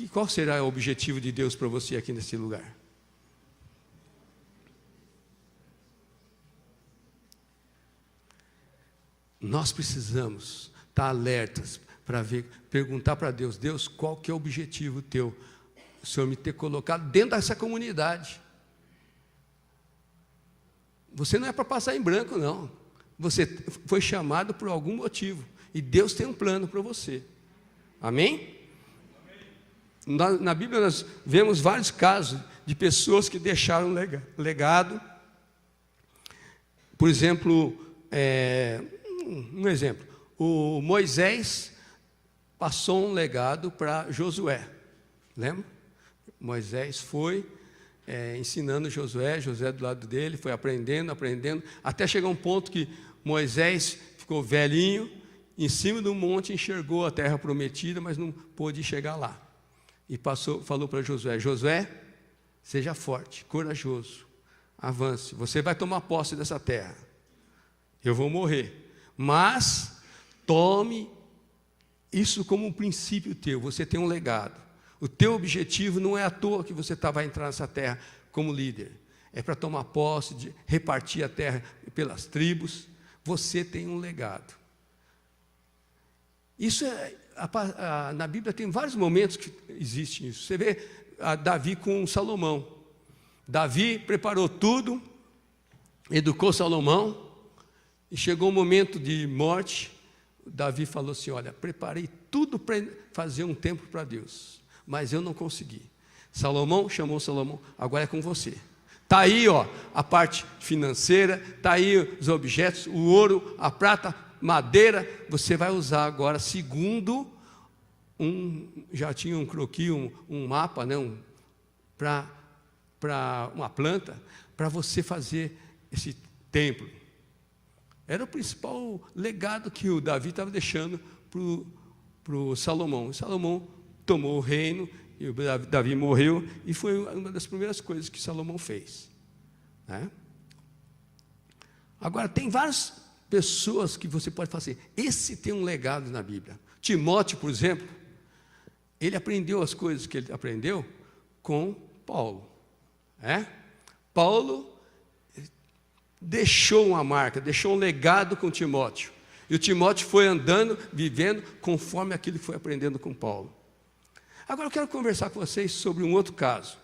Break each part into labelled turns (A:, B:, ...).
A: qual será o objetivo de Deus para você aqui nesse lugar? Nós precisamos estar alertas para ver, perguntar para Deus, Deus, qual que é o objetivo teu? O Senhor me ter colocado dentro dessa comunidade. Você não é para passar em branco, não. Você foi chamado por algum motivo. E Deus tem um plano para você. Amém? Na Bíblia nós vemos vários casos de pessoas que deixaram legado. Por exemplo, um exemplo. O Moisés passou um legado para Josué. Lembra? Moisés foi ensinando Josué do lado dele, foi aprendendo, até chegar um ponto que Moisés ficou velhinho, em cima do monte enxergou a terra prometida, mas não pôde chegar lá. E falou para Josué, Josué, seja forte, corajoso, avance, você vai tomar posse dessa terra. Eu vou morrer, mas tome isso como um princípio teu, você tem um legado. O teu objetivo não é à toa que você vai entrar nessa terra como líder. É para tomar posse, de repartir a terra pelas tribos. Você tem um legado. Isso na Bíblia tem vários momentos que existe isso. Você vê Davi com Salomão. Davi preparou tudo, educou Salomão, e chegou o momento de morte. Davi falou assim, olha, preparei tudo para fazer um templo para Deus, mas eu não consegui. Salomão chamou Salomão, agora é com você. Está aí a parte financeira, está aí os objetos, o ouro, a prata, madeira, você vai usar agora segundo já tinha um croquis, um mapa, né, para uma planta, para você fazer esse templo. Era o principal legado que o Davi estava deixando para o Salomão. O Salomão tomou o reino, e o Davi morreu, e foi uma das primeiras coisas que Salomão fez. Né? Agora, tem várias pessoas que você pode fazer. Esse tem um legado na Bíblia. Timóteo, por exemplo, ele aprendeu as coisas que ele aprendeu com Paulo. Paulo deixou uma marca, deixou um legado com Timóteo. E o Timóteo foi andando, vivendo, conforme aquilo que foi aprendendo com Paulo. Agora eu quero conversar com vocês sobre um outro caso.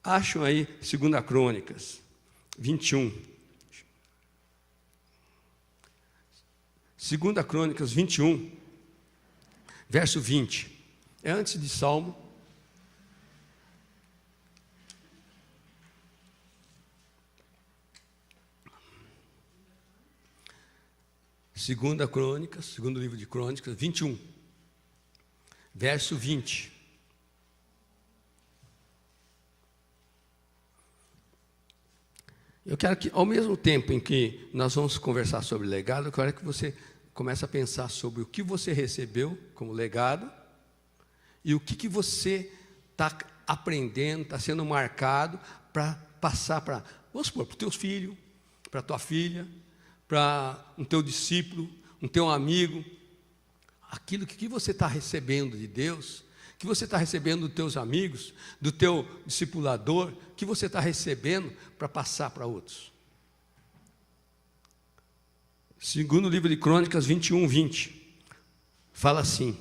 A: Acham aí 2 Crônicas 21. 2 Crônicas 21, verso 20. É antes de Salmo. Segundo livro de Crônicas, 21, verso 20. Eu quero que, ao mesmo tempo em que nós vamos conversar sobre legado, eu quero que você comece a pensar sobre o que você recebeu como legado e o que você está aprendendo, está sendo marcado para passar para, vamos supor, para os teus filhos, para a tua filha, para um teu discípulo, um teu amigo, aquilo que você está recebendo de Deus, que você está recebendo dos teus amigos, do teu discipulador, que você está recebendo para passar para outros. Segundo livro de Crônicas 21, 20, fala assim,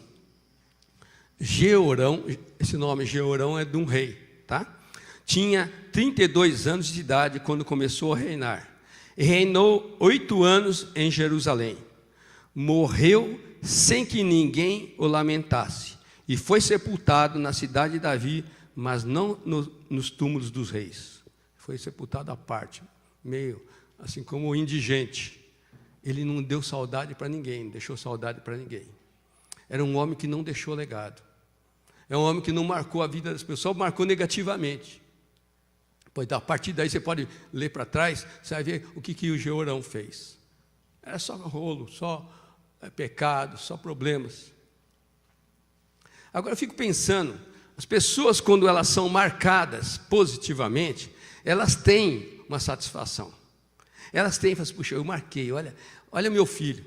A: Jeorão, esse nome Jeorão é de um rei, tá? Tinha 32 anos de idade quando começou a reinar. Reinou 8 anos em Jerusalém. Morreu sem que ninguém o lamentasse. E foi sepultado na cidade de Davi, mas não nos túmulos dos reis. Foi sepultado à parte, meio assim como o indigente. Ele não deu saudade para ninguém, não deixou saudade para ninguém. Era um homem que não deixou legado. É um homem que não marcou a vida das pessoas, marcou negativamente. Pois a partir daí você pode ler para trás, você vai ver o que o Jeorão fez. Era só rolo, só pecado, só problemas. Agora eu fico pensando, as pessoas quando elas são marcadas positivamente, elas têm uma satisfação. Elas têm, falam assim, puxa, eu marquei, olha meu filho.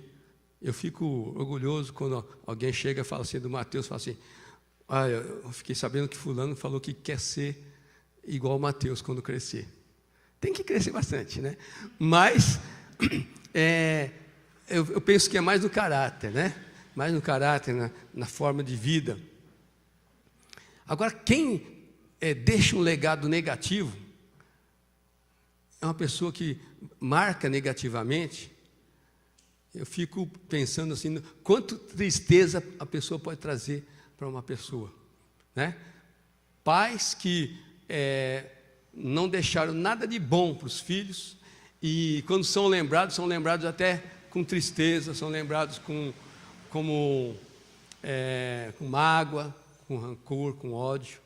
A: Eu fico orgulhoso quando alguém chega e fala assim do Mateus, fala assim, eu fiquei sabendo que fulano falou que quer ser igual o Mateus quando crescer. Tem que crescer bastante, né? Mas eu penso que é mais no caráter, né? Mais no caráter, na forma de vida. Agora, quem deixa um legado negativo é uma pessoa que marca negativamente. Eu fico pensando assim, quanto tristeza a pessoa pode trazer para uma pessoa, né? Pais que não deixaram nada de bom para os filhos, e quando são lembrados até com tristeza, são lembrados com mágoa, com rancor, com ódio.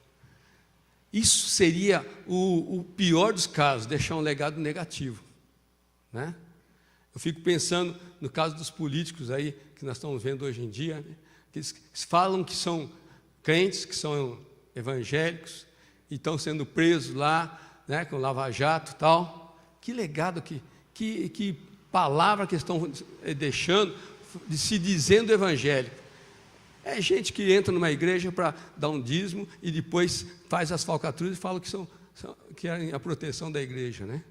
A: Isso seria o pior dos casos, deixar um legado negativo, né? Eu fico pensando no caso dos políticos aí, que nós estamos vendo hoje em dia, né? Que eles falam que são crentes, que são evangélicos, e estão sendo presos lá, né, com Lava Jato e tal. Que legado, que palavra que estão deixando, de se dizendo evangélico. É gente que entra numa igreja para dar um dízimo e depois faz as falcatruas e fala que é a proteção da igreja, né?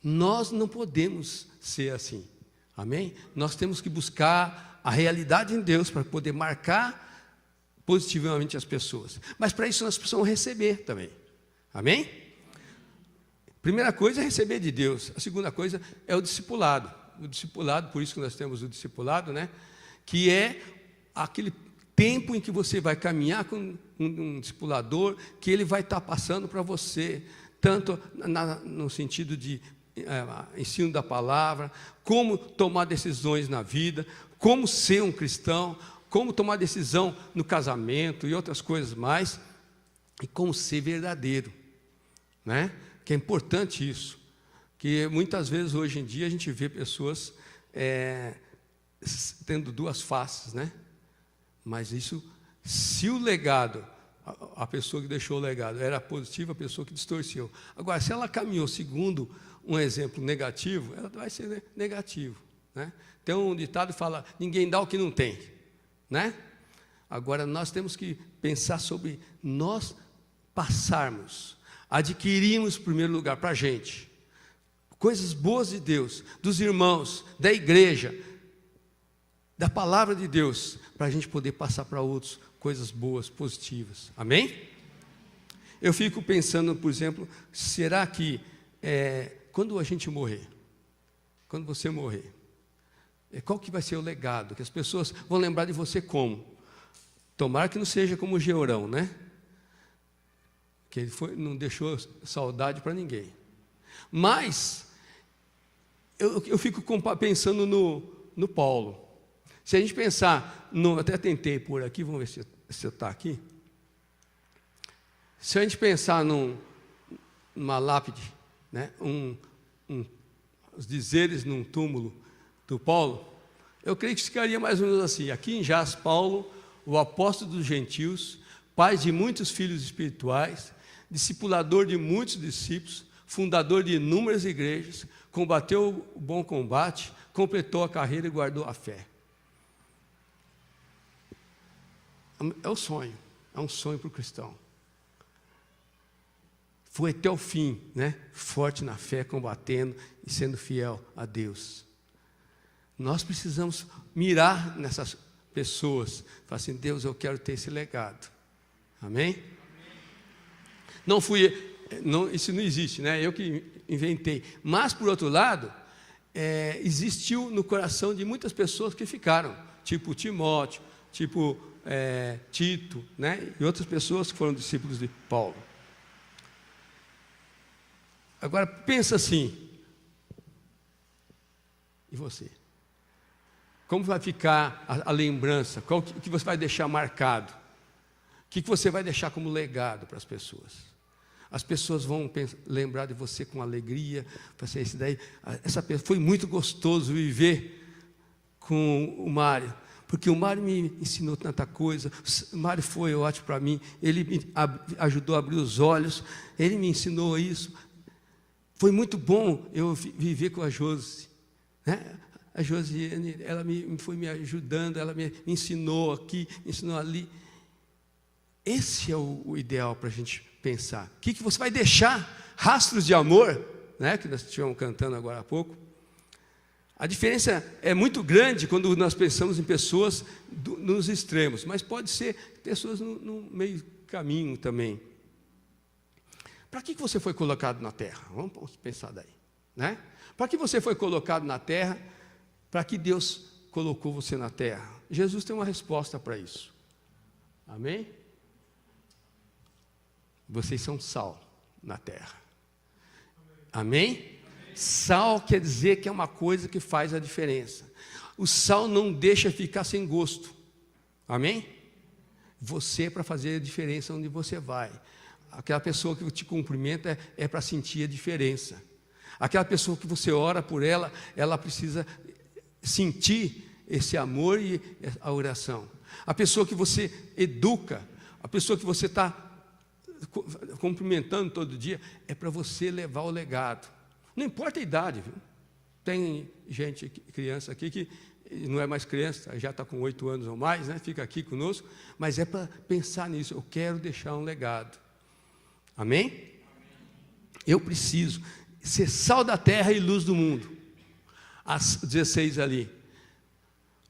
A: Nós não podemos ser assim, amém? Nós temos que buscar a realidade em Deus para poder marcar positivamente as pessoas. Mas para isso nós precisamos receber também, amém? Primeira coisa é receber de Deus. A segunda coisa é o discipulado. O discipulado, por isso que nós temos o discipulado, né? Que é aquele tempo em que você vai caminhar com um discipulador, que ele vai estar passando para você, tanto no sentido de ensino da palavra, como tomar decisões na vida, como ser um cristão, como tomar decisão no casamento e outras coisas mais, e como ser verdadeiro, né? Que é importante isso, que muitas vezes hoje em dia a gente vê pessoas tendo duas faces, né? Mas isso, se o legado, a pessoa que deixou o legado era positiva, a pessoa que distorceu. Agora, se ela caminhou segundo um exemplo negativo, ela vai ser negativo, né? Tem um ditado que fala, ninguém dá o que não tem, né? Agora, nós temos que pensar sobre nós passarmos, adquirirmos em primeiro lugar para a gente, coisas boas de Deus, dos irmãos, da igreja, da palavra de Deus, para a gente poder passar para outros coisas boas, positivas, amém? Eu fico pensando, por exemplo, será que quando a gente morrer, quando você morrer, qual que vai ser o legado? Que as pessoas vão lembrar de você como? Tomara que não seja como o Georão, né? Que ele não deixou saudade para ninguém. Mas eu fico pensando no Paulo. Se a gente pensar, até tentei por aqui, vamos ver se está aqui. Se a gente pensar numa lápide, né, os dizeres num túmulo do Paulo, eu creio que ficaria mais ou menos assim: aqui em jaz Paulo, o apóstolo dos gentios, pai de muitos filhos espirituais, discipulador de muitos discípulos, fundador de inúmeras igrejas, combateu o bom combate, completou a carreira e guardou a fé. É um sonho para o cristão. Foi até o fim, né? Forte na fé, combatendo e sendo fiel a Deus. Nós precisamos mirar nessas pessoas, falar assim: Deus, eu quero ter esse legado. Amém? Isso não existe, né? Eu que inventei. Mas, por outro lado, existiu no coração de muitas pessoas que ficaram, tipo Timóteo, tipo Tito, né? E outras pessoas que foram discípulos de Paulo. Agora, pensa assim, e você? Como vai ficar a lembrança? O que você vai deixar marcado? O que você vai deixar como legado para as pessoas? As pessoas vão lembrar de você com alegria. Assim, foi muito gostoso viver com o Mário, porque o Mário me ensinou tanta coisa. O Mário foi ótimo para mim. Ele me ajudou a abrir os olhos. Ele me ensinou isso. Foi muito bom eu viver com a Josi, né? A Josiane, ela foi me ajudando, ela me ensinou aqui, me ensinou ali. Esse é o ideal para a gente pensar. O que você vai deixar? Rastros de amor, né, que nós estivemos cantando agora há pouco. A diferença é muito grande quando nós pensamos em pessoas nos extremos, mas pode ser pessoas no meio caminho também. Para que você foi colocado na terra? Vamos pensar daí, né? Para que você foi colocado na terra? Para que Deus colocou você na terra? Jesus tem uma resposta para isso. Amém? Vocês são sal na terra. Amém? Sal quer dizer que é uma coisa que faz a diferença. O sal não deixa ficar sem gosto. Amém? Você é para fazer a diferença onde você vai. Aquela pessoa que te cumprimenta é para sentir a diferença. Aquela pessoa que você ora por ela, ela precisa sentir esse amor e a oração. A pessoa que você educa, a pessoa que você está cumprimentando todo dia, é para você levar o legado. Não importa a idade, viu? Tem gente, criança aqui, que não é mais criança, já está com 8 anos ou mais, né? Fica aqui conosco, mas é para pensar nisso. Eu quero deixar um legado. Amém? Eu preciso ser sal da terra e luz do mundo. As 16 ali.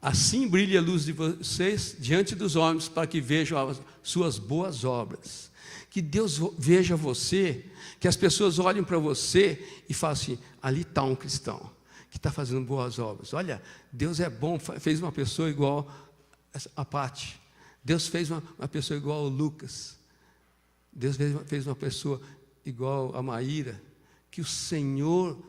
A: Assim brilha a luz de vocês diante dos homens, para que vejam as suas boas obras. Que Deus veja você, que as pessoas olhem para você e falem assim: ali está um cristão que está fazendo boas obras. Olha, Deus é bom, fez uma pessoa igual a Pati. Deus fez uma pessoa igual ao Lucas. Deus fez uma pessoa igual a Maíra. Que o Senhor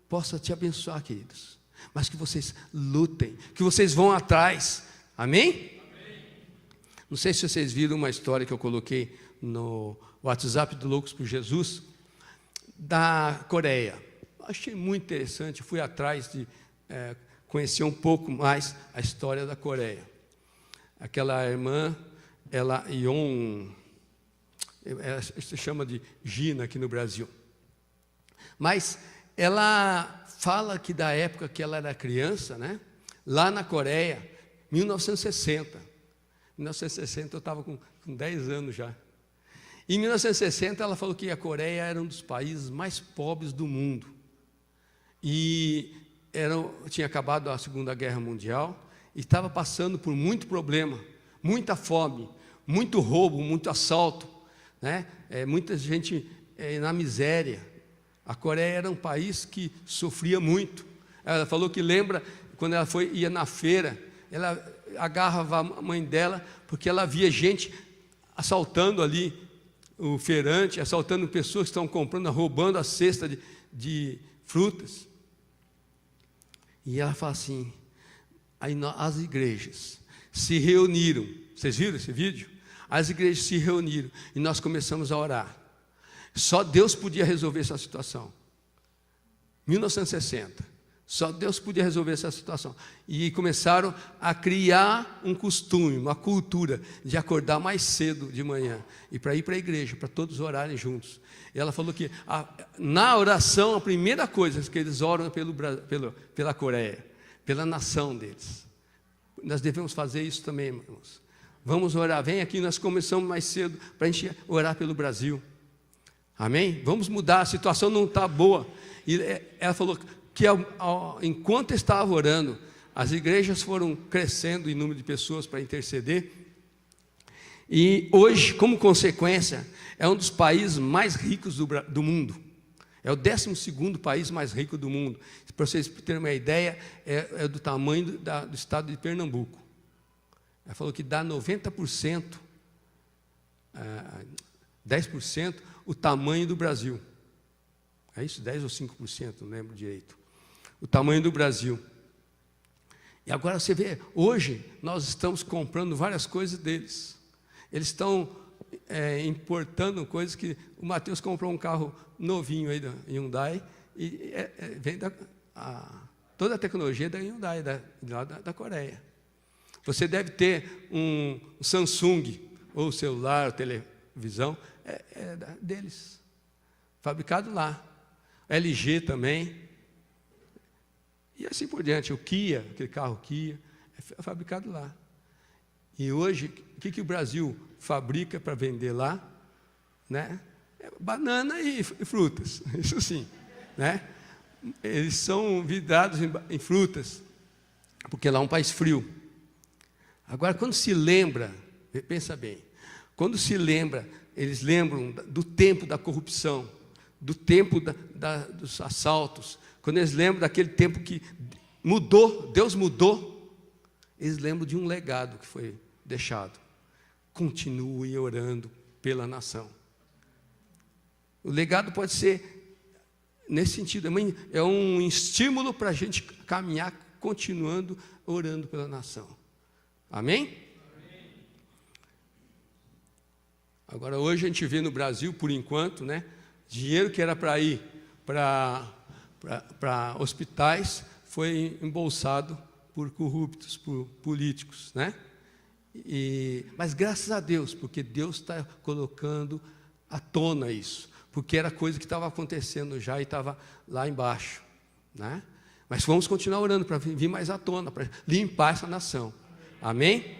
A: possa te abençoar, queridos. Mas que vocês lutem, que vocês vão atrás. Amém? Não sei se vocês viram uma história que eu coloquei no WhatsApp do Loucos por Jesus, da Coreia. Achei muito interessante, fui atrás de conhecer um pouco mais a história da Coreia. Aquela irmã, ela se chama de Gina aqui no Brasil. Mas ela fala que da época que ela era criança, né, lá na Coreia, 1960. 1960 eu estava com 10 anos já. Em 1960 ela falou que a Coreia era um dos países mais pobres do mundo. E tinha acabado a Segunda Guerra Mundial e estava passando por muito problema, muita fome, muito roubo, muito assalto, né? Muita gente na miséria. A Coreia era um país que sofria muito. Ela falou que lembra quando ela ia na feira, ela agarrava a mãe dela porque ela via gente assaltando ali o feirante, assaltando pessoas que estão comprando, roubando a cesta de frutas. E ela fala assim, aí as igrejas se reuniram. Vocês viram esse vídeo? As igrejas se reuniram e nós começamos a orar. Só Deus podia resolver essa situação. 1960. Só Deus podia resolver essa situação. E começaram a criar um costume, uma cultura de acordar mais cedo de manhã e para ir para a igreja, para todos orarem juntos. E ela falou que na oração, a primeira coisa que eles oram é pela Coreia, pela nação deles. Nós devemos fazer isso também, irmãos. Vamos orar, vem aqui, nós começamos mais cedo para a gente orar pelo Brasil. Amém? Vamos mudar, a situação não está boa. E ela falou que enquanto estava orando, as igrejas foram crescendo em número de pessoas para interceder. E hoje, como consequência, é um dos países mais ricos do mundo. É o 12º país mais rico do mundo. Para vocês terem uma ideia, é do tamanho do estado de Pernambuco. Ela falou que dá 90%, 10% o tamanho do Brasil. É isso? 10 ou 5%, não lembro direito. O tamanho do Brasil. E agora você vê, hoje nós estamos comprando várias coisas deles. Eles estão importando coisas que... O Mateus comprou um carro novinho aí da Hyundai, e vem toda a tecnologia da Hyundai, da Coreia. Você deve ter um Samsung, ou celular, ou televisão, deles. Fabricado lá. LG também. E assim por diante. O Kia, aquele carro Kia, é fabricado lá. E hoje, o que o Brasil fabrica para vender lá? Né? Banana e frutas, isso sim. Né? Eles são vidrados em frutas, porque lá é um país frio. Agora, quando se lembra, pensa bem, quando se lembra, eles lembram do tempo da corrupção, do tempo dos assaltos, quando eles lembram daquele tempo que mudou, Deus mudou, eles lembram de um legado que foi deixado. Continue orando pela nação. O legado pode ser, nesse sentido, é um estímulo para a gente caminhar, continuando orando pela nação. Amém? Amém? Agora, hoje a gente vê no Brasil, por enquanto, né, dinheiro que era para ir para hospitais, foi embolsado por corruptos, por políticos, né? Mas graças a Deus, porque Deus está colocando à tona isso, porque era coisa que estava acontecendo já e estava lá embaixo, né? Mas vamos continuar orando para vir mais à tona, para limpar essa nação. Amém?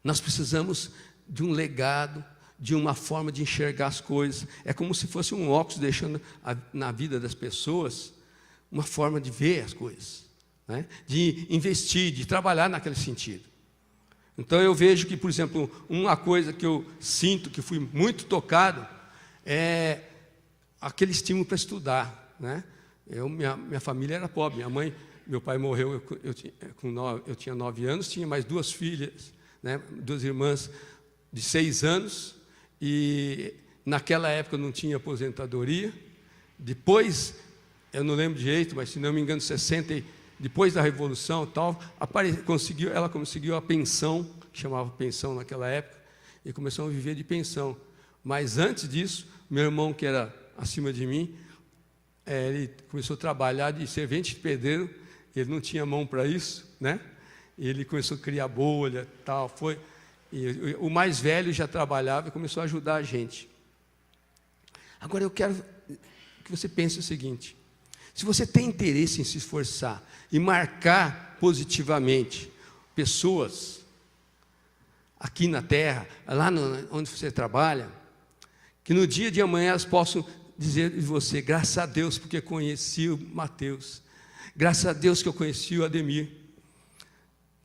A: Nós precisamos de um legado, de uma forma de enxergar as coisas. É como se fosse um óculos deixando na vida das pessoas uma forma de ver as coisas, né? De investir, de trabalhar naquele sentido. Então eu vejo que, por exemplo, uma coisa que eu sinto, que fui muito tocado, é aquele estímulo para estudar, né? Minha família era pobre, meu pai morreu, eu tinha 9 anos, tinha mais 2 filhas, né? 2 irmãs de 6 anos, e naquela época não tinha aposentadoria. Depois, eu não lembro direito, mas se não me engano, depois da Revolução e tal, ela conseguiu a pensão, chamava pensão naquela época, e começou a viver de pensão. Mas antes disso, meu irmão, que era acima de mim, ele começou a trabalhar de servente de pedreiro, ele não tinha mão para isso, né? Ele começou a criar bolha, tal, e o mais velho já trabalhava e começou a ajudar a gente. Agora eu quero que você pense o seguinte: se você tem interesse em se esforçar e marcar positivamente pessoas aqui na terra, lá onde você trabalha, que no dia de amanhã elas possam dizer de você: graças a Deus porque conheci o Mateus, graças a Deus que eu conheci o Ademir,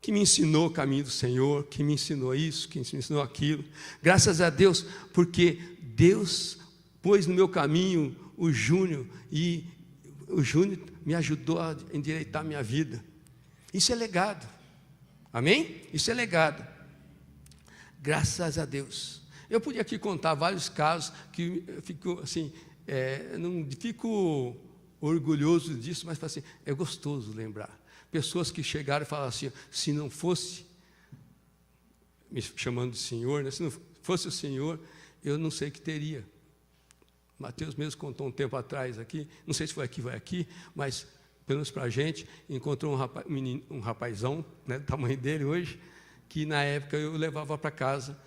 A: que me ensinou o caminho do Senhor, que me ensinou isso, que me ensinou aquilo. Graças a Deus porque Deus pôs no meu caminho o Júnior, e o Júnior me ajudou a endireitar a minha vida. Isso é legado. Amém? Isso é legado. Graças a Deus. Eu podia aqui contar vários casos que eu fico assim, não fico orgulhoso disso, mas assim, é gostoso lembrar. Pessoas que chegaram e falaram assim: se não fosse, me chamando de Senhor, né? Se não fosse o Senhor, eu não sei o que teria. Mateus mesmo contou um tempo atrás aqui, não sei se foi aqui, mas pelo menos para a gente, encontrou um rapazão, né, do tamanho dele hoje, que na época eu levava para casa,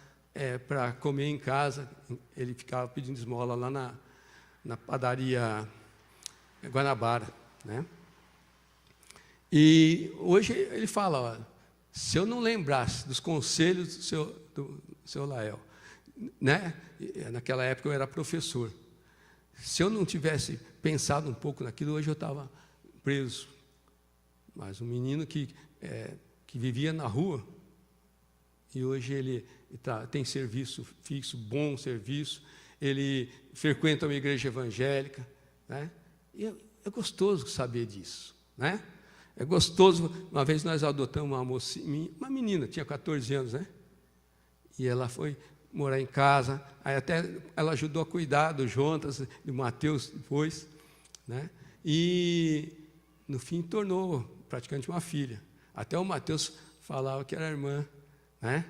A: para comer em casa. Ele ficava pedindo esmola lá na padaria Guanabara, né? E hoje ele fala: ó, se eu não lembrasse dos conselhos do seu Lael, né? Naquela época eu era professor. Se eu não tivesse pensado um pouco naquilo, hoje eu estava preso. Mas um menino que vivia na rua, e hoje ele tem serviço fixo, bom serviço, ele frequenta uma igreja evangélica, né? E é gostoso saber disso, né? É gostoso. Uma vez nós adotamos uma menina, tinha 14 anos, né? E ela foi morar em casa, aí até ela ajudou a cuidar do Jonas, do Mateus depois, né? E no fim tornou praticamente uma filha. Até o Mateus falava que era irmã, né?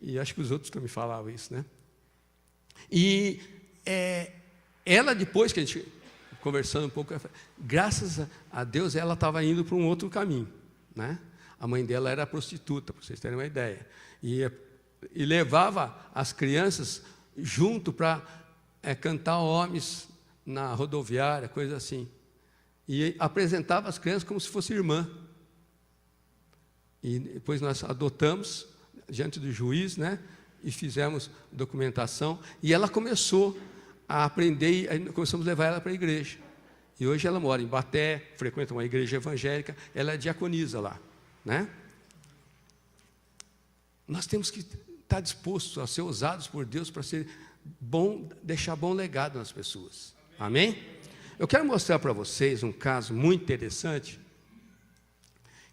A: E acho que os outros também falavam isso, né? E ela, depois que a gente conversando um pouco, graças a Deus ela estava indo para um outro caminho, né? A mãe dela era prostituta, para vocês terem uma ideia, e levava as crianças junto para cantar homens na rodoviária, coisa assim, e apresentava as crianças como se fosse irmã. E depois nós adotamos diante do juiz, né? E fizemos documentação. E ela começou a aprender, e aí começamos a levar ela para a igreja. E hoje ela mora em Baté, frequenta uma igreja evangélica, ela é diaconisa lá, né? Nós temos que estar dispostos a ser usados por Deus para ser bom, deixar bom legado nas pessoas. Amém? Eu quero mostrar para vocês um caso muito interessante,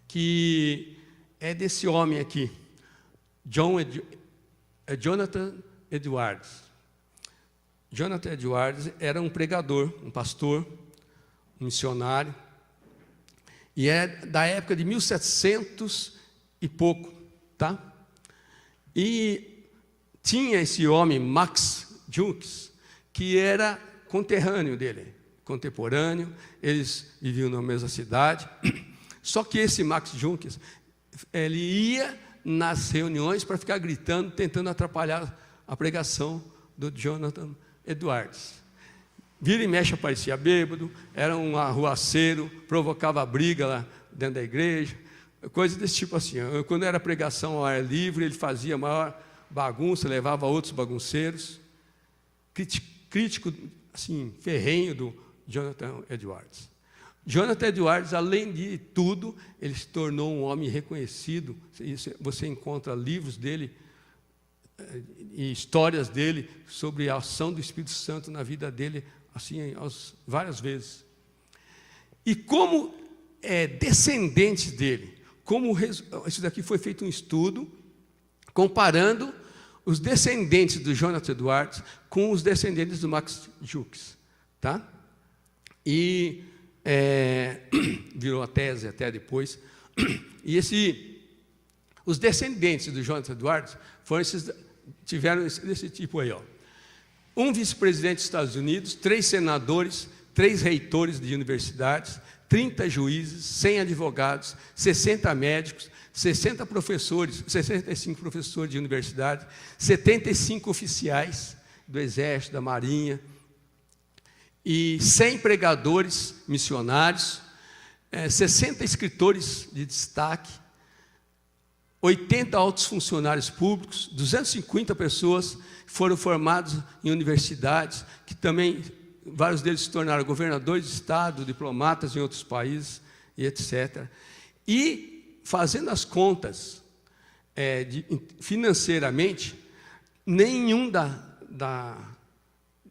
A: que é desse homem aqui, Jonathan Edwards. Jonathan Edwards era um pregador, um pastor, um missionário, e é da época de 1700 e pouco, tá? E tinha esse homem, Max Junks, que era conterrâneo dele, contemporâneo, eles viviam na mesma cidade. Só que esse Max Junks, ele ia nas reuniões para ficar gritando, tentando atrapalhar a pregação do Jonathan Edwards. Vira e mexe aparecia bêbado, era um arruaceiro, provocava briga lá dentro da igreja, coisas desse tipo assim. Quando era pregação ao ar livre, ele fazia maior bagunça, levava outros bagunceiros. Crítico assim, ferrenho do Jonathan Edwards. Jonathan Edwards, além de tudo, ele se tornou um homem reconhecido. Você encontra livros dele e histórias dele sobre a ação do Espírito Santo na vida dele, assim, várias vezes. E como descendentes dele, isso daqui foi feito um estudo comparando os descendentes do Jonathan Edwards com os descendentes do Max Junks, tá? E virou a tese até depois. E os descendentes do Jonathan Edwards tiveram desse tipo aí, ó. Um vice-presidente dos Estados Unidos, 3 senadores, 3 reitores de universidades, 30 juízes, 100 advogados, 60 médicos, 60 professores, 65 professores de universidade, 75 oficiais do Exército, da Marinha, e 100 pregadores missionários, 60 escritores de destaque, 80 altos funcionários públicos, 250 pessoas foram formados em universidades, que também, vários deles se tornaram governadores de estado, diplomatas em outros países, e etc. E, fazendo as contas financeiramente, nenhum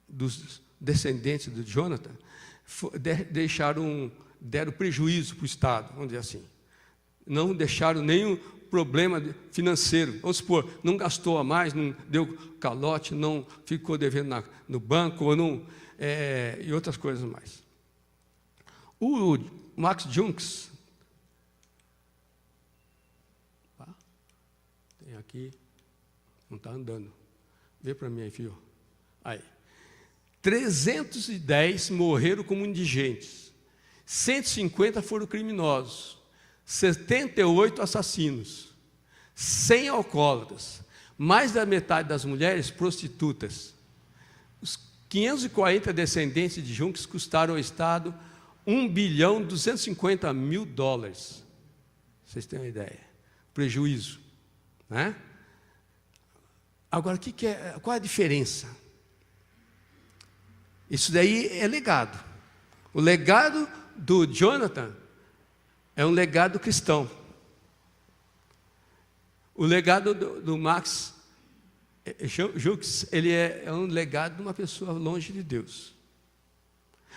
A: dos descendentes do Jonathan deram prejuízo para o Estado, vamos dizer assim. Não deixaram nenhum problema financeiro. Vamos supor, não gastou a mais, não deu calote, não ficou devendo no banco, ou não, e outras coisas mais. O Max Junks, tem aqui, não está andando. Vê para mim aí, filho. Aí. 310 morreram como indigentes, 150 foram criminosos, 78 assassinos, 100 alcoólatras, mais da metade das mulheres prostitutas. Os 540 descendentes de Junks custaram ao Estado $1,250 bilhão. Vocês têm uma ideia? Prejuízo, né? Agora, qual é a diferença? Isso daí é legado. O legado do Jonathan é um legado cristão. O legado do Max Junks, ele é um legado de uma pessoa longe de Deus.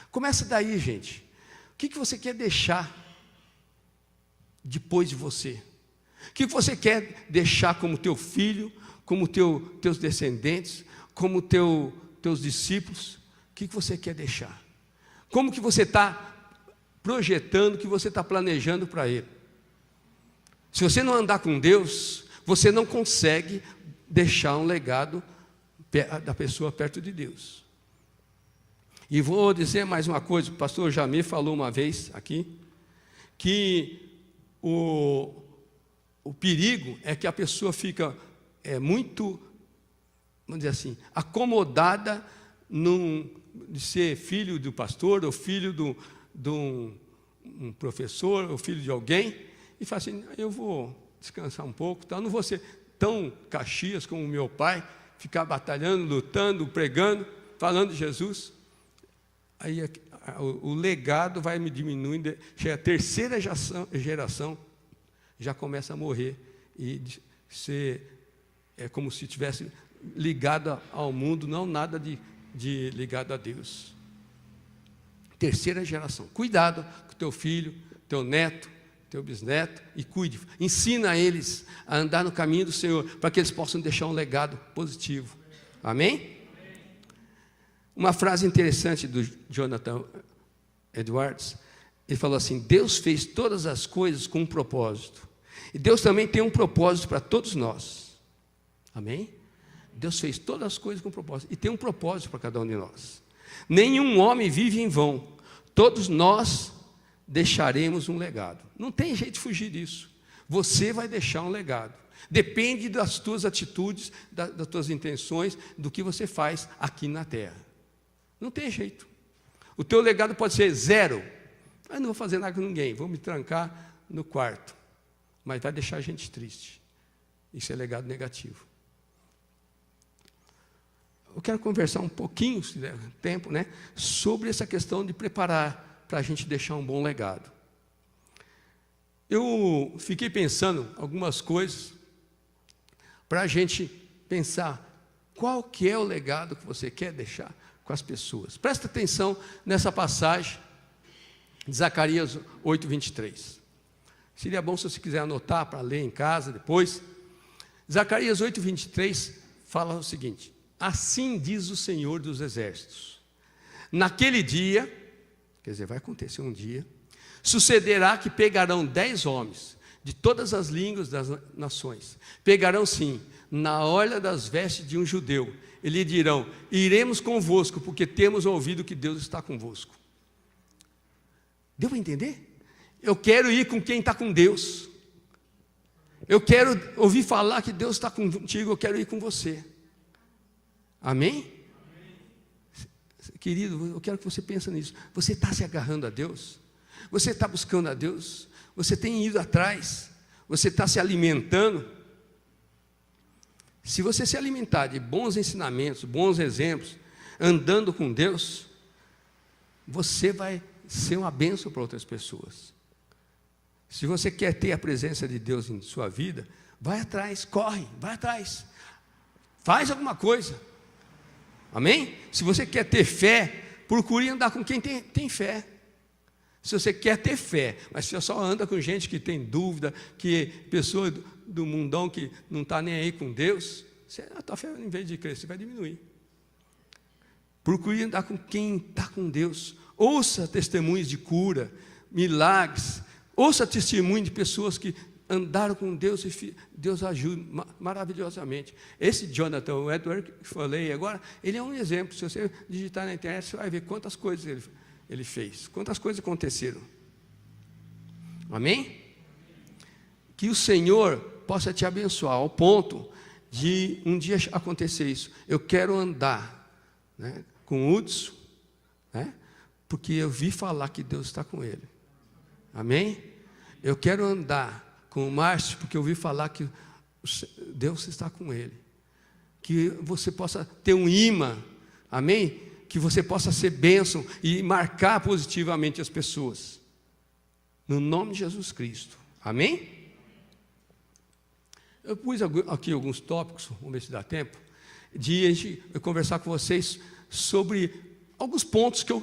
A: Começa daí, gente. O que você quer deixar depois de você? O que você quer deixar como teu filho, como teus descendentes, como teus discípulos? O que você quer deixar? Como que você está projetando, o que você está planejando para ele? Se você não andar com Deus, você não consegue deixar um legado da pessoa perto de Deus. E vou dizer mais uma coisa, o pastor Jamir falou uma vez aqui, que o perigo é que a pessoa fica muito, vamos dizer assim, acomodada de ser filho do pastor, ou filho de um professor, ou filho de alguém, e fala assim, eu vou descansar um pouco, tá? Não vou ser tão Caxias como o meu pai, ficar batalhando, lutando, pregando, falando de Jesus. Aí o legado vai me diminuindo, chega a terceira geração, já começa a morrer, e é como se tivesse ligado ao mundo, não nada de ligado a Deus. Terceira geração. Cuidado com o teu filho, teu neto, teu bisneto, e cuide. Ensina eles a andar no caminho do Senhor, para que eles possam deixar um legado positivo. Amém? Uma frase interessante do Jonathan Edwards, ele falou assim: Deus fez todas as coisas com um propósito, e Deus também tem um propósito para todos nós. Amém? Deus fez todas as coisas com um propósito, e tem um propósito para cada um de nós. Nenhum homem vive em vão, todos nós deixaremos um legado. Não tem jeito de fugir disso. Você vai deixar um legado. Depende das tuas atitudes, das tuas intenções, do que você faz aqui na terra. Não tem jeito. O teu legado pode ser 0. Eu não vou fazer nada com ninguém, vou me trancar no quarto. Mas vai deixar a gente triste. Isso é legado negativo. Eu quero conversar um pouquinho, se der tempo, né, sobre essa questão de preparar para a gente deixar um bom legado. Eu fiquei pensando algumas coisas para a gente pensar qual que é o legado que você quer deixar com as pessoas. Presta atenção nessa passagem de Zacarias 8:23. Seria bom se você quiser anotar para ler em casa depois. Zacarias 8:23 fala o seguinte: assim diz o Senhor dos Exércitos, naquele dia, quer dizer, vai acontecer um dia, sucederá que pegarão 10 homens de todas as línguas das nações, pegarão sim na orla das vestes de um judeu, e lhe dirão: iremos convosco, porque temos ouvido que Deus está convosco. Deu para entender? Eu quero ir com quem está com Deus. Eu quero ouvir falar que Deus está contigo, eu quero ir com você. Amém? Amém? Querido, eu quero que você pense nisso. Você está se agarrando a Deus? Você está buscando a Deus? Você tem ido atrás? Você está se alimentando? Se você se alimentar de bons ensinamentos, bons exemplos, andando com Deus, você vai ser uma bênção para outras pessoas. Se você quer ter a presença de Deus em sua vida, vai atrás, corre, vai atrás. Faz alguma coisa. Amém? Se você quer ter fé, procure andar com quem tem fé. Se você quer ter fé, mas você só anda com gente que tem dúvida, que pessoa do mundão que não está nem aí com Deus, a tua fé, em vez de crescer, vai diminuir. Procure andar com quem está com Deus. Ouça testemunhos de cura, milagres. Ouça testemunho de pessoas que andaram com Deus e Deus ajuda maravilhosamente. Esse Jonathan Edwards que falei agora, ele é um exemplo. Se você digitar na internet, você vai ver quantas coisas ele fez, quantas coisas aconteceram. Amém? Que o Senhor possa te abençoar ao ponto de um dia acontecer isso. Eu quero andar, né, com o Hudson, né, porque eu vi falar que Deus está com ele. Amém? Eu quero andar com o Márcio, porque eu ouvi falar que Deus está com ele. Que você possa ter um imã, amém? Que você possa ser bênção e marcar positivamente as pessoas. No nome de Jesus Cristo. Amém? Eu pus aqui alguns tópicos, vamos ver se dá tempo, de a gente conversar com vocês sobre alguns pontos que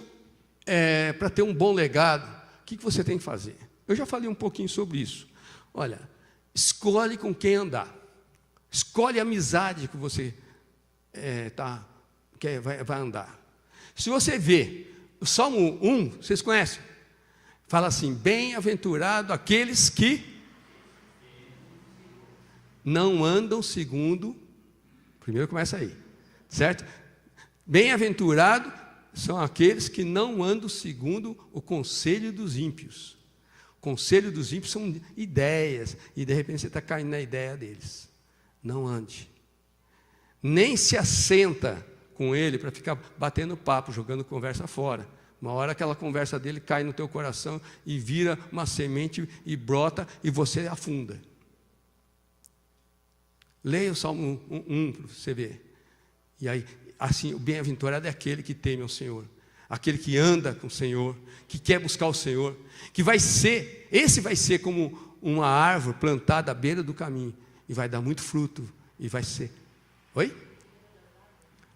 A: para ter um bom legado, o que você tem que fazer. Eu já falei um pouquinho sobre isso. Olha, escolhe com quem andar. Escolhe a amizade que você vai andar. Se você vê o Salmo 1, vocês conhecem? Fala assim: bem-aventurado aqueles que não andam segundo. Primeiro começa aí, certo? Bem-aventurado são aqueles que não andam segundo o conselho dos ímpios. O conselho dos ímpios são ideias, e de repente você está caindo na ideia deles. Não ande. Nem se assenta com ele para ficar batendo papo, jogando conversa fora. Uma hora aquela conversa dele cai no teu coração e vira uma semente e brota e você afunda. Leia o Salmo 1 para você ver. E aí, assim, o bem-aventurado é aquele que teme ao Senhor, aquele que anda com o Senhor, que quer buscar o Senhor, que esse vai ser como uma árvore plantada à beira do caminho, e vai dar muito fruto, e vai ser, oi?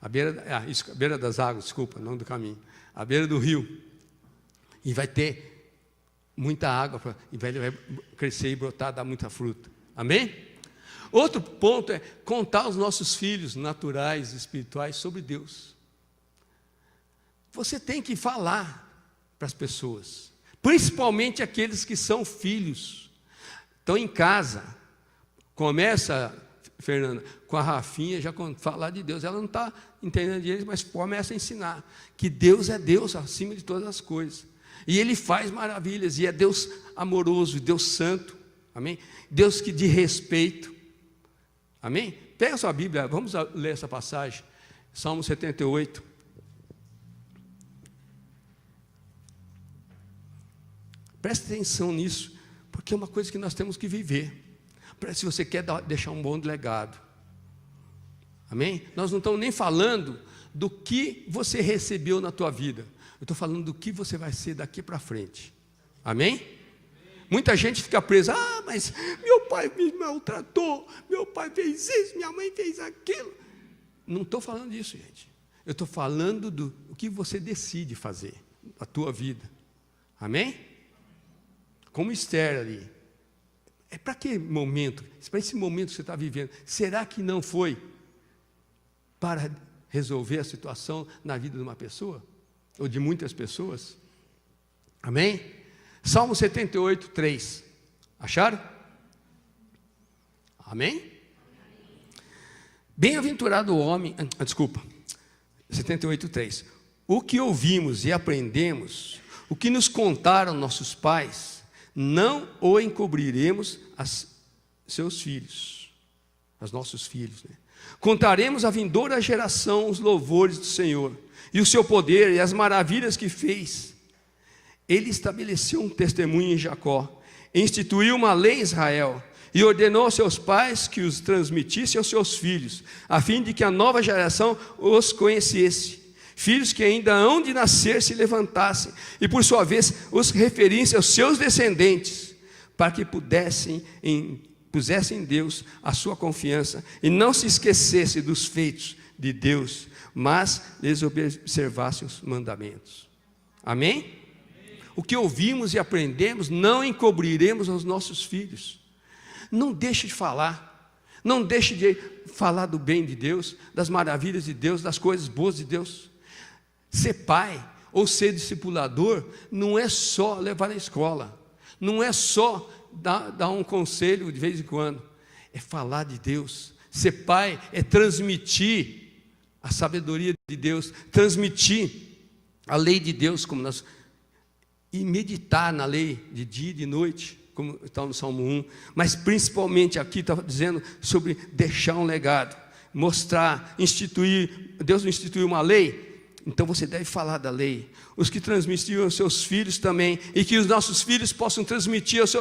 A: À beira das águas, desculpa, não do caminho, à beira do rio, e vai ter muita água, e vai crescer e brotar, dar muita fruta, amém? Outro ponto é contar aos nossos filhos naturais, espirituais, sobre Deus. Você tem que falar para as pessoas, principalmente aqueles que são filhos, estão em casa. Começa, Fernanda, com a Rafinha, já falar de Deus. Ela não está entendendo direito, mas começa a ensinar que Deus é Deus acima de todas as coisas. E Ele faz maravilhas, e é Deus amoroso, Deus santo, amém? Deus que de respeito. Amém? Pega a sua Bíblia, vamos ler essa passagem, Salmo 78. Preste atenção nisso, porque é uma coisa que nós temos que viver, se você quer deixar um bom legado. Amém? Nós não estamos nem falando do que você recebeu na tua vida, eu estou falando do que você vai ser daqui para frente. Amém? Muita gente fica presa, mas meu pai me maltratou, meu pai fez isso, minha mãe fez aquilo. Não estou falando disso, gente. Eu estou falando do que você decide fazer, a tua vida. Amém? Como Esther ali. É para que momento? Para esse momento que você está vivendo. Será que não foi para resolver a situação na vida de uma pessoa? Ou de muitas pessoas? Amém? Salmo 78, 3. Acharam? Amém? Bem-aventurado o homem... Desculpa. 78, 3. O que ouvimos e aprendemos, o que nos contaram nossos pais, não o encobriremos a seus filhos, aos nossos filhos, né? Contaremos à vindoura geração os louvores do Senhor, e o seu poder e as maravilhas que fez. Ele estabeleceu um testemunho em Jacó, instituiu uma lei em Israel, e ordenou aos seus pais que os transmitisse aos seus filhos, a fim de que a nova geração os conhecesse. Filhos que ainda hão de nascer se levantassem, e por sua vez os referissem aos seus descendentes, para que pusessem em Deus a sua confiança, e não se esquecesse dos feitos de Deus, mas lhes observassem os mandamentos. Amém? O que ouvimos e aprendemos, não encobriremos aos nossos filhos. Não deixe de falar. Não deixe de falar do bem de Deus, das maravilhas de Deus, das coisas boas de Deus. Ser pai ou ser discipulador não é só levar na escola. Não é só dar um conselho de vez em quando. É falar de Deus. Ser pai é transmitir a sabedoria de Deus, transmitir a lei de Deus, como nós... E meditar na lei de dia e de noite, como está no Salmo 1, mas principalmente aqui está dizendo sobre deixar um legado, mostrar, instituir. Deus instituiu uma lei, então você deve falar da lei. Os que transmitiram aos seus filhos também, e que os nossos filhos possam transmitir aos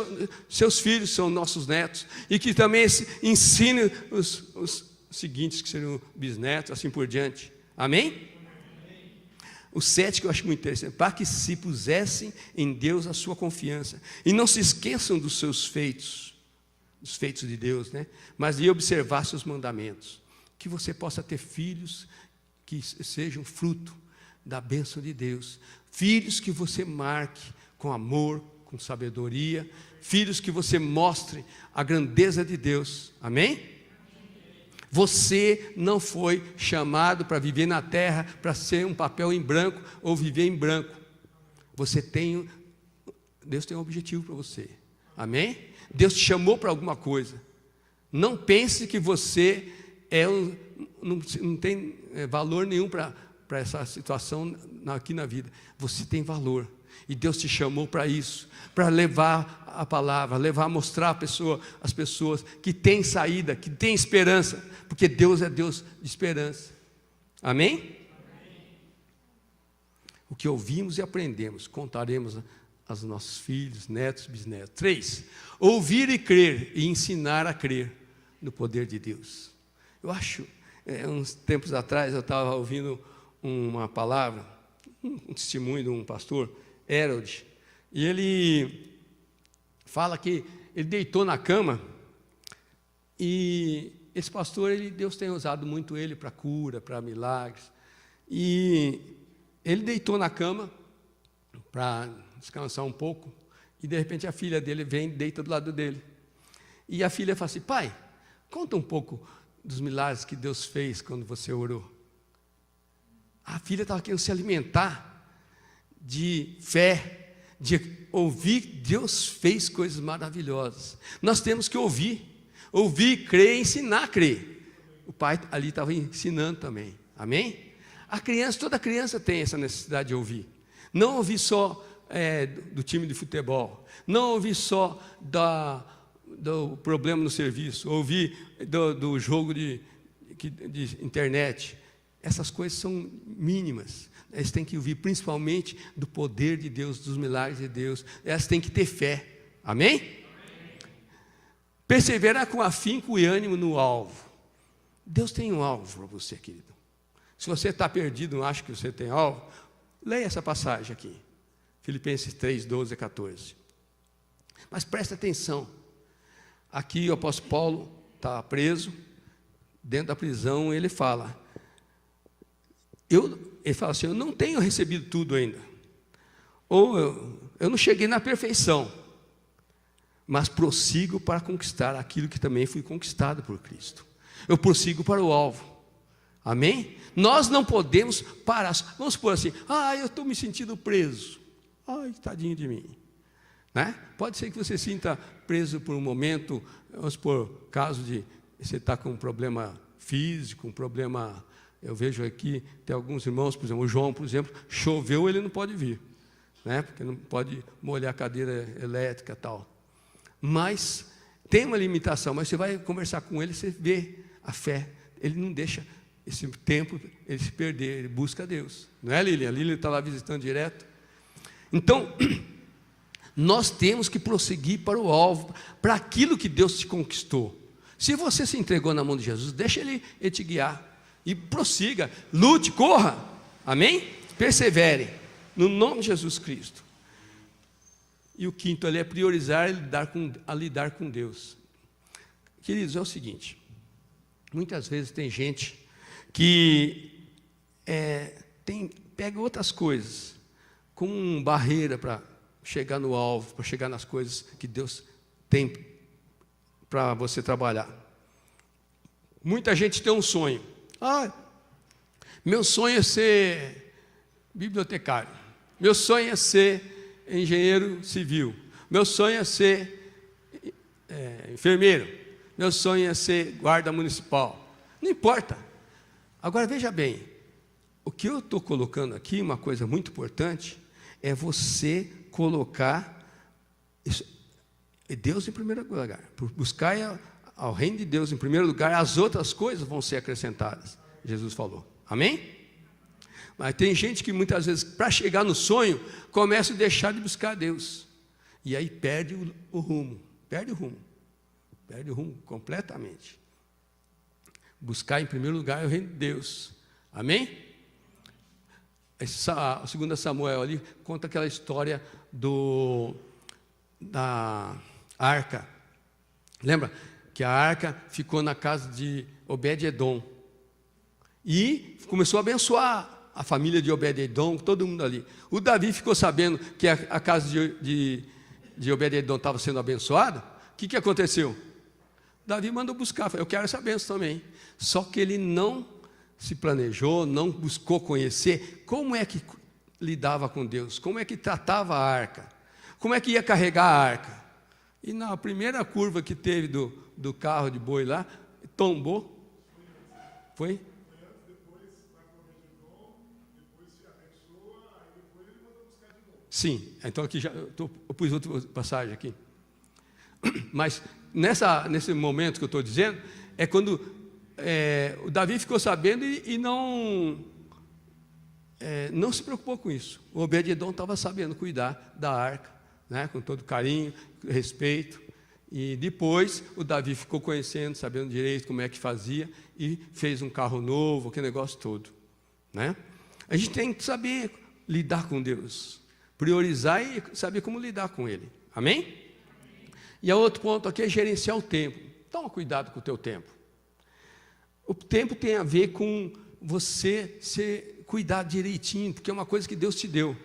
A: seus filhos, são nossos netos, e que também ensinem os seguintes, que serão bisnetos, assim por diante. Amém? O 7 que eu acho muito interessante, para que se pusessem em Deus a sua confiança, e não se esqueçam dos seus feitos, dos feitos de Deus, né? Mas de observar seus mandamentos, que você possa ter filhos que sejam fruto da bênção de Deus, filhos que você marque com amor, com sabedoria, filhos que você mostre a grandeza de Deus, amém? Você não foi chamado para viver na terra, para ser um papel em branco ou viver em branco. Deus tem um objetivo para você. Amém? Deus te chamou para alguma coisa. Não pense que você não tem valor nenhum para essa situação aqui na vida. Você tem valor. E Deus te chamou para isso, para levar a palavra, levar a mostrar às pessoas que tem saída, que tem esperança, porque Deus é Deus de esperança. Amém? Amém. O que ouvimos e aprendemos, contaremos aos nossos filhos, netos, bisnetos. 3, ouvir e crer e ensinar a crer. no poder de Deus. Eu acho, uns tempos atrás eu estava ouvindo uma palavra, um testemunho de um pastor, Harold, e ele fala que ele deitou na cama e esse pastor, Deus tem usado muito ele para cura, para milagres, e ele deitou na cama para descansar um pouco, e de repente a filha dele vem e deita do lado dele. E a filha fala assim: pai, conta um pouco dos milagres que Deus fez quando você orou. A filha estava querendo se alimentar de fé, de ouvir. Deus fez coisas maravilhosas. Nós temos que ouvir, crer, ensinar a crer. O pai ali estava ensinando também, amém? Toda criança tem essa necessidade de ouvir. Não ouvir só do time de futebol, não ouvir só do problema no serviço, ouvir do jogo de internet. Essas coisas são mínimas. Elas têm que ouvir principalmente do poder de Deus, dos milagres de Deus. Elas têm que ter fé, amém? Amém. Perseverar com afinco e ânimo no alvo. Deus tem um alvo para você, querido. Se você está perdido, não acha que você tem alvo, leia essa passagem aqui, Filipenses 3, 12 a 14. Mas presta atenção. Aqui o apóstolo Paulo está preso, dentro da prisão, ele fala assim: eu não tenho recebido tudo ainda, ou eu não cheguei na perfeição, mas prossigo para conquistar aquilo que também fui conquistado por Cristo. Eu prossigo para o alvo, amém? Nós não podemos parar. Vamos supor assim: eu estou me sentindo preso, tadinho de mim, né? Pode ser que você sinta preso por um momento. Vamos supor, caso de você estar com um problema físico, um problema. Eu vejo aqui, tem alguns irmãos, por exemplo, o João, por exemplo, choveu, ele não pode vir, né? Porque não pode molhar a cadeira elétrica e tal. Mas tem uma limitação, mas você vai conversar com ele, você vê a fé. Ele não deixa esse tempo ele se perder, ele busca Deus. Não é, Lilian? A Lilian está lá visitando direto. Então, nós temos que prosseguir para o alvo, para aquilo que Deus te conquistou. Se você se entregou na mão de Jesus, deixa Ele te guiar. E prossiga, lute, corra, amém? Persevere, no nome de Jesus Cristo. E o quinto ali é priorizar a lidar com Deus. Queridos, é o seguinte: muitas vezes tem gente que pega outras coisas como barreira para chegar no alvo, para chegar nas coisas que Deus tem para você trabalhar. Muita gente tem um sonho. Meu sonho é ser bibliotecário. Meu sonho é ser engenheiro civil. Meu sonho é ser enfermeiro. Meu sonho é ser guarda municipal. Não importa. Agora veja bem, o que eu estou colocando aqui, uma coisa muito importante, é você colocar Deus em primeiro lugar. Por buscar ao reino de Deus em primeiro lugar, as outras coisas vão ser acrescentadas. Jesus falou, amém? Mas tem gente que muitas vezes, para chegar no sonho, começa a deixar de buscar Deus, e aí perde o rumo completamente. Buscar em primeiro lugar o reino de Deus, amém? A 2 Samuel ali conta aquela história da arca. Lembra que a arca ficou na casa de Obed-Edom e começou a abençoar a família de Obed-Edom, todo mundo ali. O Davi ficou sabendo que a casa de Obed-Edom estava sendo abençoada. O que aconteceu? Davi mandou buscar, falou: eu quero essa bênção também. Só que ele não se planejou, não buscou conhecer como é que lidava com Deus, como é que tratava a arca, como é que ia carregar a arca. E na primeira curva que teve do carro de boi lá, tombou. Foi? Sim, então aqui eu pus outra passagem aqui. Mas nesse momento que eu estou dizendo, é quando o Davi ficou sabendo e não se preocupou com isso. O Obed-Edom estava sabendo cuidar da arca, né, com todo carinho, respeito. E depois o Davi ficou conhecendo, sabendo direito como é que fazia, e fez um carro novo, aquele negócio todo, né? A gente tem que saber lidar com Deus, priorizar e saber como lidar com Ele, amém? E outro ponto aqui é gerenciar o tempo. Toma cuidado com o teu tempo. O tempo tem a ver com você cuidar direitinho, porque é uma coisa que Deus te deu,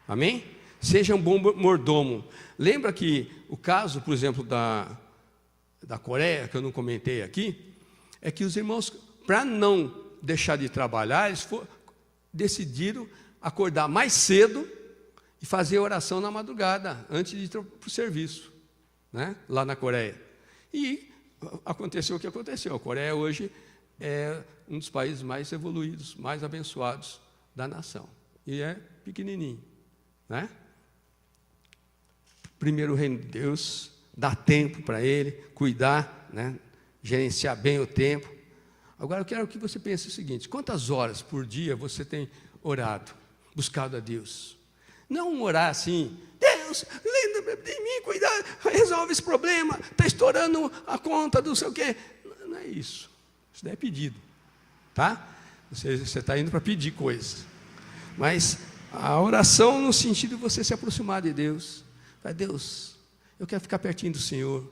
A: amém? Seja um bom mordomo. Lembra que o caso, por exemplo, da Coreia, que eu não comentei aqui, é que os irmãos, para não deixar de trabalhar, eles decidiram acordar mais cedo e fazer oração na madrugada, antes de ir para o serviço, né? Lá na Coreia. E aconteceu o que aconteceu. A Coreia hoje é um dos países mais evoluídos, mais abençoados da nação. E é pequenininho, né? Primeiro o reino de Deus, dar tempo para Ele, cuidar, né? Gerenciar bem o tempo. Agora eu quero que você pense o seguinte: quantas horas por dia você tem orado, buscado a Deus? Não orar assim, Deus, lembra de mim, cuidar, resolve esse problema, está estourando a conta do não sei o quê. Não é isso. Isso daí é pedido, tá? Você está indo para pedir coisas. Mas a oração no sentido de você se aproximar de Deus. Deus, eu quero ficar pertinho do Senhor.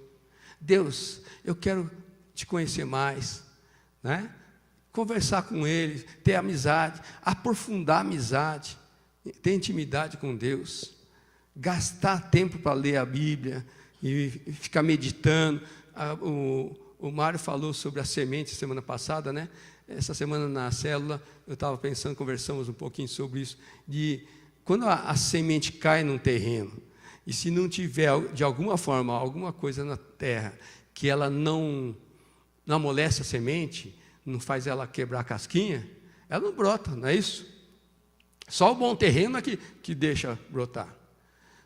A: Deus, eu quero te conhecer mais, né? Conversar com Ele, ter amizade, aprofundar a amizade, ter intimidade com Deus, gastar tempo para ler a Bíblia e ficar meditando. O Mário falou sobre a semente semana passada, né? Essa semana na célula eu estava pensando, conversamos um pouquinho sobre isso, de quando a semente cai num terreno, e se não tiver, de alguma forma, alguma coisa na terra, que ela não amolece a semente, não faz ela quebrar a casquinha, ela não brota, não é isso? Só o bom terreno é que deixa brotar.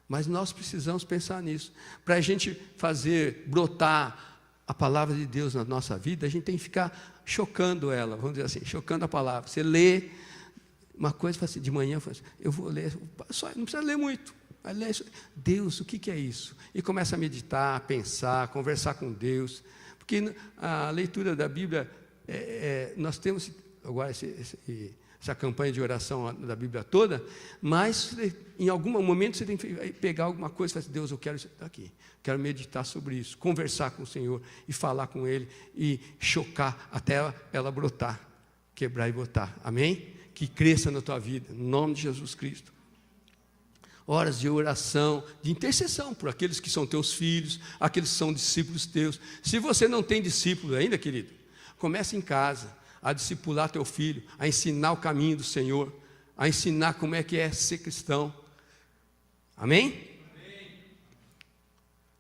A: Mas nós precisamos pensar nisso. Para a gente fazer brotar a palavra de Deus na nossa vida, a gente tem que ficar chocando ela, vamos dizer assim, chocando a palavra. Você lê uma coisa, fala assim, de manhã, fala assim, eu vou ler, só, não precisa ler muito. Vai ler isso. Deus, o que é isso? E começa a meditar, a pensar, conversar com Deus. Porque a leitura da Bíblia, nós temos agora essa campanha de oração da Bíblia toda, mas em algum momento você tem que pegar alguma coisa e falar assim, Deus, eu quero isso aqui, quero meditar sobre isso, conversar com o Senhor e falar com Ele e chocar até ela brotar, quebrar e botar, amém? Que cresça na tua vida, em nome de Jesus Cristo. Horas de oração, de intercessão por aqueles que são teus filhos, aqueles que são discípulos teus. Se você não tem discípulo ainda, querido, comece em casa a discipular teu filho, a ensinar o caminho do Senhor, a ensinar como é que é ser cristão. Amém?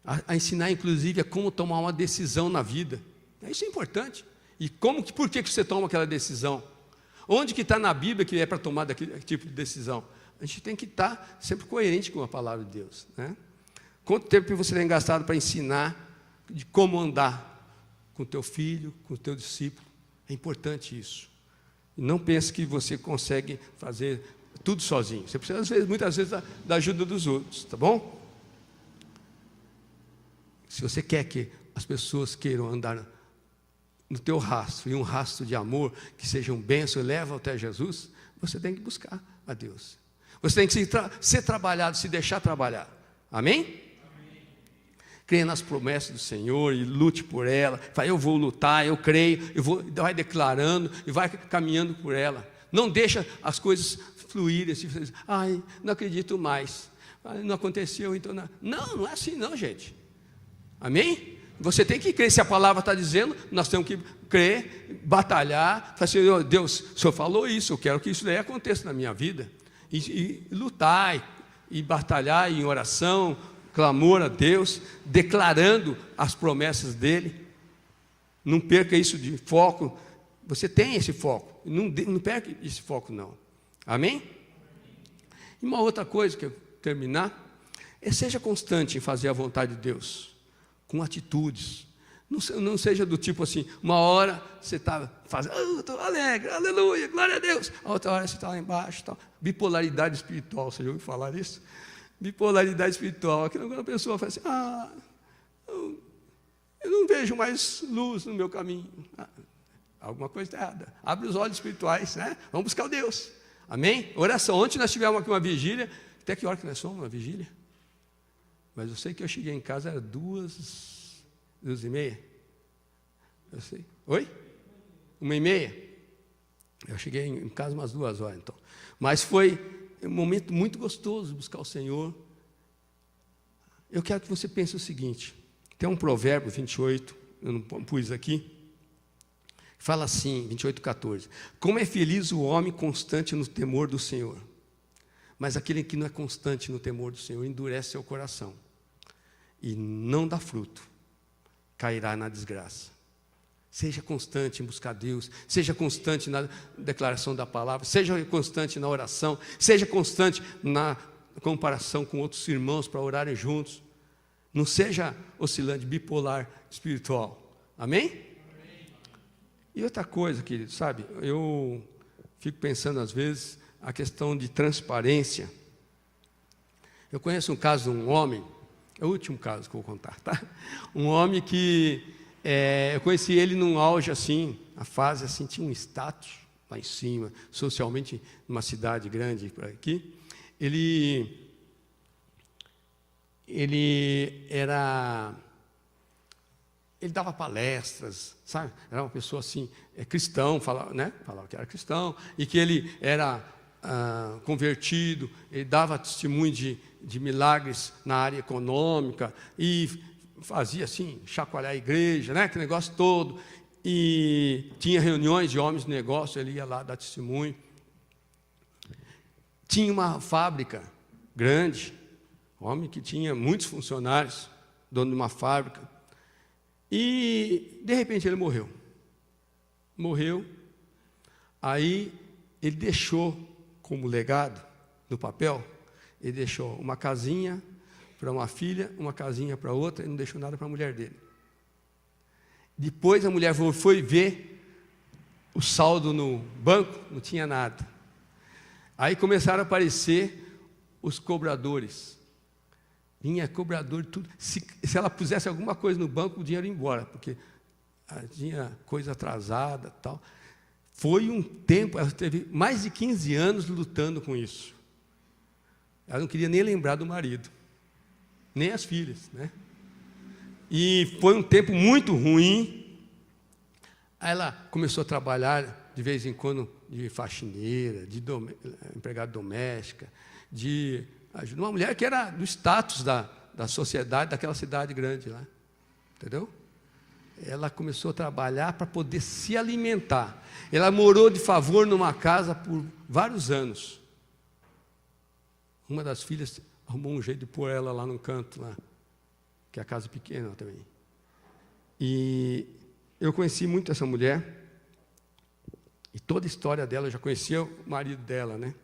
A: A ensinar, inclusive, a como tomar uma decisão na vida. Isso é importante. E por que você toma aquela decisão? Onde que está na Bíblia que é para tomar daquele tipo de decisão? A gente tem que estar sempre coerente com a palavra de Deus, né? Quanto tempo você tem gastado para ensinar de como andar com o teu filho, com o teu discípulo? É importante isso. E não pense que você consegue fazer tudo sozinho. Você precisa, muitas vezes, da ajuda dos outros, tá bom? Se você quer que as pessoas queiram andar no teu rastro, e um rastro de amor, que seja um bênção e leva até Jesus, você tem que buscar a Deus. Você tem que ser trabalhado, se deixar trabalhar. Amém? Amém. Creia nas promessas do Senhor e lute por ela. Fala, eu vou lutar, eu creio, vai declarando e vai caminhando por ela. Não deixa as coisas fluírem assim, ai, não acredito mais. Não aconteceu, então não. Não é assim não, gente. Amém? Você tem que crer, se a palavra está dizendo, nós temos que crer, batalhar, falar assim, Deus, o Senhor falou isso, eu quero que isso daí aconteça na minha vida. E lutar, e batalhar em oração, clamor a Deus, declarando as promessas dEle. Não perca isso de foco. Você tem esse foco, não perca esse foco não. Amém? E uma outra coisa que eu terminar, seja constante em fazer a vontade de Deus, com atitudes. Não seja do tipo assim, uma hora você está fazendo, estou alegre, aleluia, glória a Deus. A outra hora você está lá embaixo. Tal. Bipolaridade espiritual, você já ouviu falar isso? Bipolaridade espiritual, aquilo quando a pessoa fala assim, eu não vejo mais luz no meu caminho. Alguma coisa está errada. Abre os olhos espirituais, né? Vamos buscar o Deus. Amém? Oração. Ontem nós tivemos aqui uma vigília. Até que hora que nós somos, uma vigília? Mas eu sei que eu cheguei em casa, era 2h30. Eu sei. Oi? 1h30? Eu cheguei em casa umas 2 horas, então. Mas foi um momento muito gostoso de buscar o Senhor. Eu quero que você pense o seguinte. Tem um provérbio 28, eu não pus aqui. Fala assim, 28:14. Como é feliz o homem constante no temor do Senhor. Mas aquele que não é constante no temor do Senhor endurece seu coração. E não dá fruto. Cairá na desgraça. Seja constante em buscar Deus. Seja constante na declaração da palavra. Seja constante na oração. Seja constante na comparação com outros irmãos para orarem juntos. Não seja oscilante, bipolar espiritual. Amém? E outra coisa, querido, sabe? Eu fico pensando às vezes a questão de transparência. Eu conheço um caso de um homem, é o último caso que eu vou contar, tá? Um homem que eu conheci ele num auge assim, a fase assim, tinha um status lá em cima, socialmente, numa cidade grande por aqui. Ele dava palestras, sabe? Era uma pessoa assim, cristão, falava que era cristão, e que ele era convertido, ele dava testemunho de milagres na área econômica, e fazia assim, chacoalhar a igreja, né? Aquele negócio todo, e tinha reuniões de homens de negócio, ele ia lá dar testemunho. Tinha uma fábrica grande, homem que tinha muitos funcionários, dono de uma fábrica. E, de repente, ele morreu. Morreu. Aí, ele deixou como legado, no papel, ele deixou uma casinha para uma filha, uma casinha para outra, e não deixou nada para a mulher dele. Depois, a mulher foi ver o saldo no banco, não tinha nada. Aí, começaram a aparecer os cobradores. Vinha cobrador de tudo. Se ela pusesse alguma coisa no banco, o dinheiro ia embora, porque tinha coisa atrasada e tal. Foi um tempo, ela teve mais de 15 anos lutando com isso. Ela não queria nem lembrar do marido, nem as filhas, né? E foi um tempo muito ruim. Aí ela começou a trabalhar de vez em quando de faxineira, de empregada doméstica, de uma mulher que era do status da sociedade daquela cidade grande lá, entendeu? Ela começou a trabalhar para poder se alimentar. Ela morou de favor numa casa por vários anos. Uma das filhas arrumou um jeito de pôr ela lá num canto, lá, que é a casa pequena também. E eu conheci muito essa mulher, e toda a história dela, eu já conhecia o marido dela, né?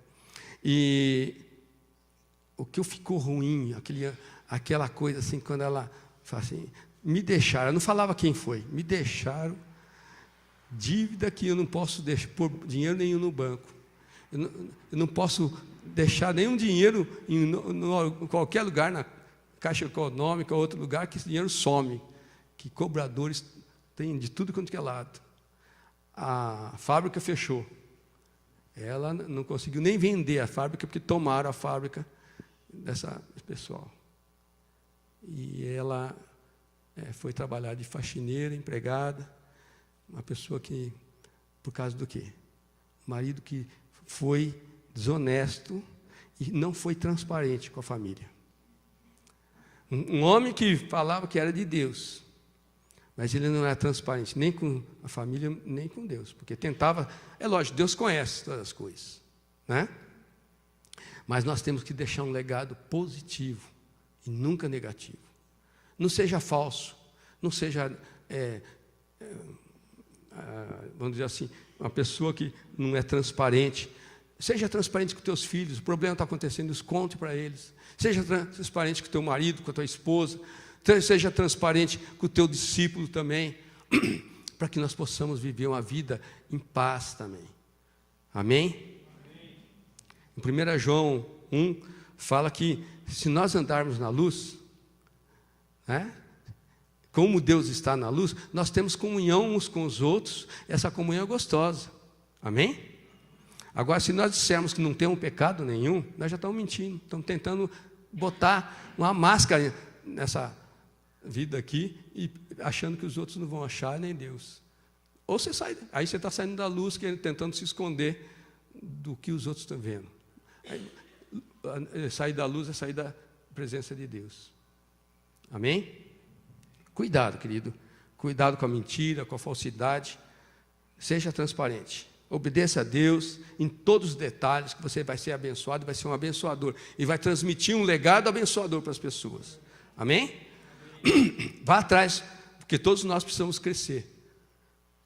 A: E o que ficou ruim, aquela coisa assim, quando ela fala assim, me deixaram, eu não falava quem foi, me deixaram dívida que eu não posso pôr dinheiro nenhum no banco, eu não posso deixar nenhum dinheiro em qualquer lugar, na Caixa Econômica ou outro lugar, que esse dinheiro some, que cobradores tem de tudo quanto é lado. A fábrica fechou, ela não conseguiu nem vender a fábrica, porque tomaram a fábrica dessa pessoal. E ela foi trabalhar de faxineira, empregada, uma pessoa que, por causa do quê? O marido que foi desonesto e não foi transparente com a família. Um homem que falava que era de Deus, mas ele não era transparente nem com a família, nem com Deus, porque tentava, é lógico, Deus conhece todas as coisas, né? Mas nós temos que deixar um legado positivo e nunca negativo. Não seja falso, não seja, vamos dizer assim, uma pessoa que não é transparente. Seja transparente com teus filhos, o problema está acontecendo, conte para eles. Seja transparente com teu marido, com a tua esposa. Seja transparente com o teu discípulo também, para que nós possamos viver uma vida em paz também. Amém? Em 1 João 1, fala que se nós andarmos na luz, né, como Deus está na luz, nós temos comunhão uns com os outros, essa comunhão é gostosa, amém? Agora, se nós dissermos que não temos pecado nenhum, nós já estamos mentindo, estamos tentando botar uma máscara nessa vida aqui, e achando que os outros não vão achar, nem Deus. Ou você sai, aí você está saindo da luz, tentando se esconder do que os outros estão vendo. Aí, sair da luz é sair da presença de Deus. Amém? Cuidado, querido. Cuidado com a mentira, com a falsidade. Seja transparente. Obedeça a Deus em todos os detalhes, que você vai ser abençoado, vai ser um abençoador. E vai transmitir um legado abençoador para as pessoas. Amém? Vá atrás, porque todos nós precisamos crescer.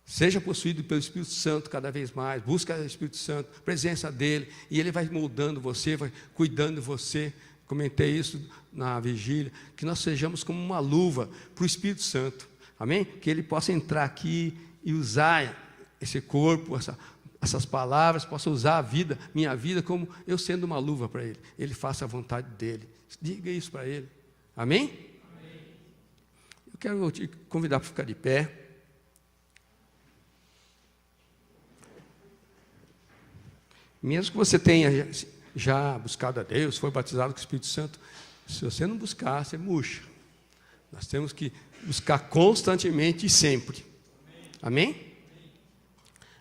A: Seja possuído pelo Espírito Santo cada vez mais. Busca o Espírito Santo, presença dele. E ele vai moldando você, vai cuidando de você. Comentei isso na vigília. Que nós sejamos como uma luva para o Espírito Santo. Amém? Que ele possa entrar aqui e usar esse corpo, essas palavras, possa usar a vida, minha vida, como eu sendo uma luva para ele. Ele faça a vontade dele. Diga isso para ele. Amém? Amém. Eu quero te convidar para ficar de pé. Mesmo que você tenha já buscado a Deus, foi batizado com o Espírito Santo, se você não buscar, você murcha. Nós temos que buscar constantemente e sempre. Amém?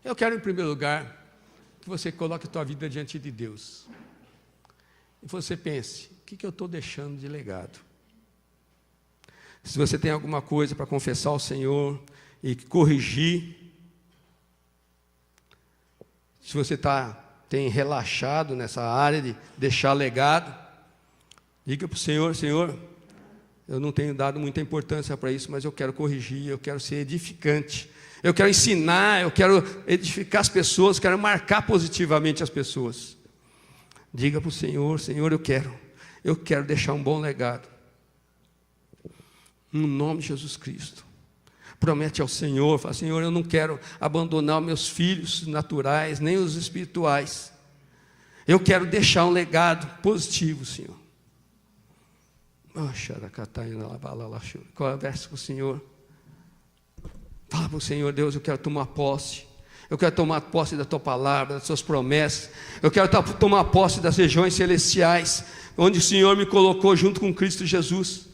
A: Eu quero, em primeiro lugar, que você coloque a tua vida diante de Deus. E você pense, o que eu estou deixando de legado? Se você tem alguma coisa para confessar ao Senhor e corrigir, se você tem relaxado nessa área de deixar legado, diga para o Senhor: Senhor, eu não tenho dado muita importância para isso, mas eu quero corrigir, eu quero ser edificante, eu quero ensinar, eu quero edificar as pessoas, quero marcar positivamente as pessoas. Diga para o Senhor: Senhor, eu quero deixar um bom legado, no nome de Jesus Cristo. Promete ao Senhor, fala: Senhor, eu não quero abandonar os meus filhos naturais, nem os espirituais. Eu quero deixar um legado positivo, Senhor. Converse com o Senhor. Fala para o Senhor: Deus, eu quero tomar posse. Eu quero tomar posse da Tua palavra, das Suas promessas. Eu quero tomar posse das regiões celestiais, onde o Senhor me colocou junto com Cristo Jesus.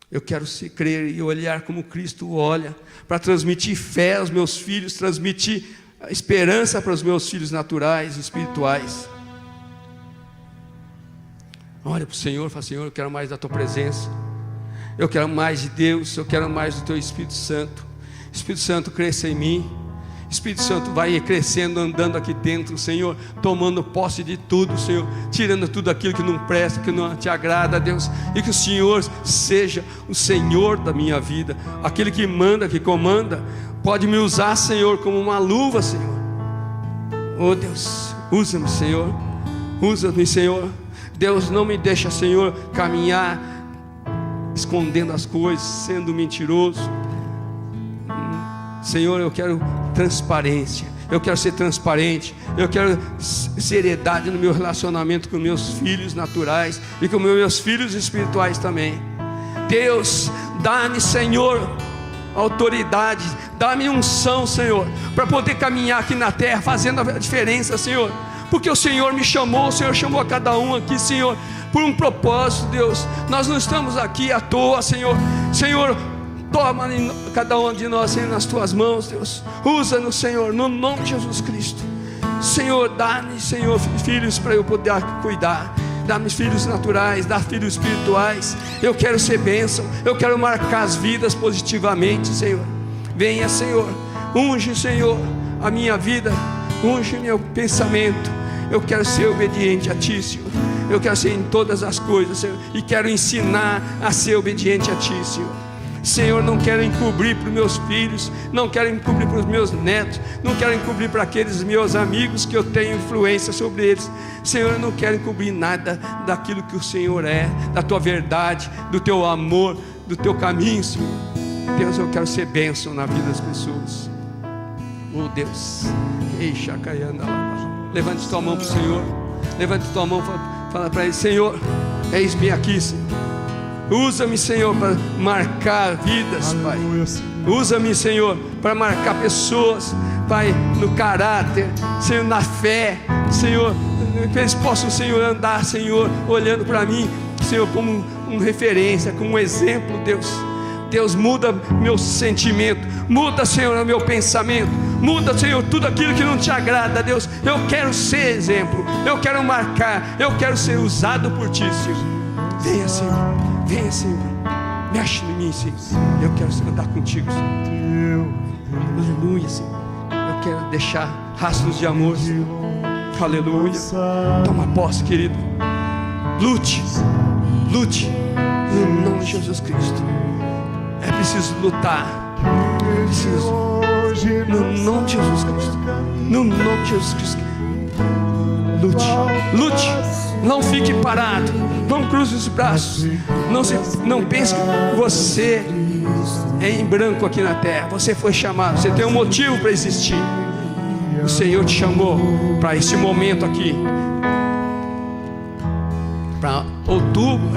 A: Eu quero se crer e olhar como Cristo olha, para transmitir fé aos meus filhos, transmitir esperança para os meus filhos naturais e espirituais. Olha para o Senhor, fala: Senhor, eu quero mais da Tua presença, eu quero mais de Deus, eu quero mais do Teu Espírito Santo. Espírito Santo, cresça em mim. Espírito Santo, vai crescendo, andando aqui dentro, Senhor, tomando posse de tudo, Senhor, tirando tudo aquilo que não presta, que não te agrada, Deus, e que o Senhor seja o Senhor da minha vida, aquele que manda, que comanda. Pode me usar, Senhor, como uma luva, Senhor. Oh Deus, usa-me, Senhor, usa-me, Senhor. Deus, não me deixa, Senhor, caminhar escondendo as coisas, sendo mentiroso. Senhor, eu quero transparência, eu quero ser transparente, eu quero seriedade no meu relacionamento com meus filhos naturais e com meus filhos espirituais também. Deus, dá-me, Senhor, autoridade, dá-me unção, Senhor, para poder caminhar aqui na terra, fazendo a diferença, Senhor, porque o Senhor me chamou, o Senhor chamou a cada um aqui, Senhor, por um propósito, Deus. Nós não estamos aqui à toa, Senhor. Senhor, toma cada um de nós, Senhor, nas Tuas mãos, Deus. Usa-nos, Senhor, no nome de Jesus Cristo. Senhor, dá-me, Senhor, filhos para eu poder cuidar. Dá-me filhos naturais, dá filhos espirituais. Eu quero ser bênção, eu quero marcar as vidas positivamente, Senhor. Venha, Senhor, unge, Senhor, a minha vida, unge meu pensamento. Eu quero ser obediente a Ti, Senhor. Eu quero ser em todas as coisas, Senhor, e quero ensinar a ser obediente a Ti, Senhor. Senhor, não quero encobrir para os meus filhos, não quero encobrir para os meus netos, não quero encobrir para aqueles meus amigos que eu tenho influência sobre eles. Senhor, eu não quero encobrir nada daquilo que o Senhor é, da Tua verdade, do Teu amor, do Teu caminho, Senhor. Deus, eu quero ser bênção na vida das pessoas. Oh Deus, levante tua mão para o Senhor, levante tua mão, fala para Ele: Senhor, eis-me aqui, Senhor. Usa-me, Senhor, para marcar vidas, Pai. Usa-me, Senhor, para marcar pessoas, Pai, no caráter, Senhor, na fé, Senhor, que eles possam, Senhor, andar, Senhor, olhando para mim, Senhor, como uma referência, como um exemplo, Deus. Deus, muda meu sentimento, muda, Senhor, meu pensamento, muda, Senhor, tudo aquilo que não te agrada, Deus. Eu quero ser exemplo, eu quero marcar, eu quero ser usado por Ti, Senhor. Venha, Senhor, venha, Senhor, mexe em mim, Senhor. Eu quero andar contigo, Senhor. Aleluia, Senhor. Eu quero deixar rastros de amor, Senhor. Aleluia. Toma posse, querido. Lute, lute, no nome de Jesus Cristo. É preciso lutar. É preciso, no nome de Jesus Cristo. No nome de Jesus Cristo. Lute, lute. Não fique parado. Não cruze os braços. Não pense que você é em branco aqui na terra. Você foi chamado. Você tem um motivo para existir. O Senhor te chamou para esse momento aqui. Para outubro,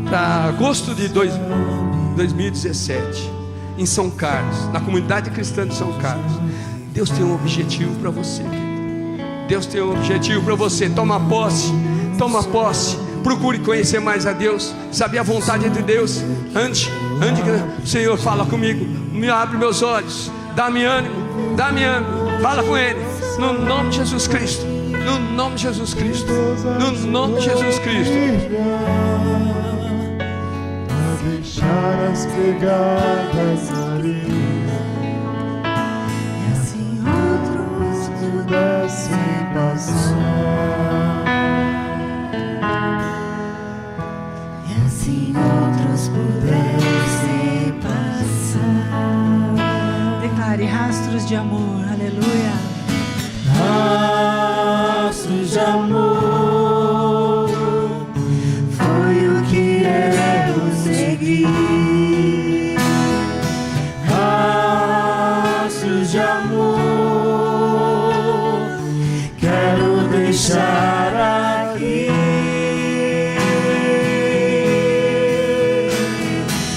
A: para agosto de 2017, em São Carlos, na comunidade cristã de São Carlos. Deus tem um objetivo para você, querido. Deus tem um objetivo para você. Toma posse, toma posse. Procure conhecer mais a Deus, saber a vontade de Deus. Ande, Senhor, fala comigo, me abre meus olhos, dá-me ânimo, fala com Ele, no nome de Jesus Cristo, no nome de Jesus Cristo, no nome de Jesus Cristo.
B: Deixar as pegadas ali, e assim outros pudessem passar, e assim outros pudessem passar.
C: Declare rastros de amor, aleluia.
B: Rastros de amor foi o que eu segui. Rastros de amor quero deixar aqui.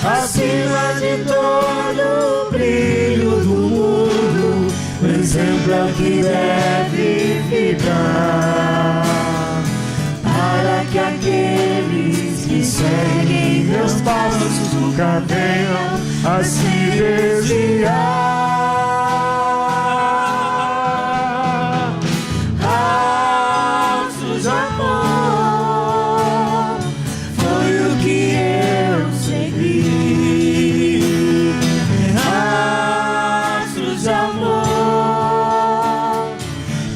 B: Acima de todo o brilho do mundo, o exemplo é o que deve ficar, para que aqueles que seguem meus passos nunca venham a se desviar. Rastros de amor foi o que eu segui. Rastros de amor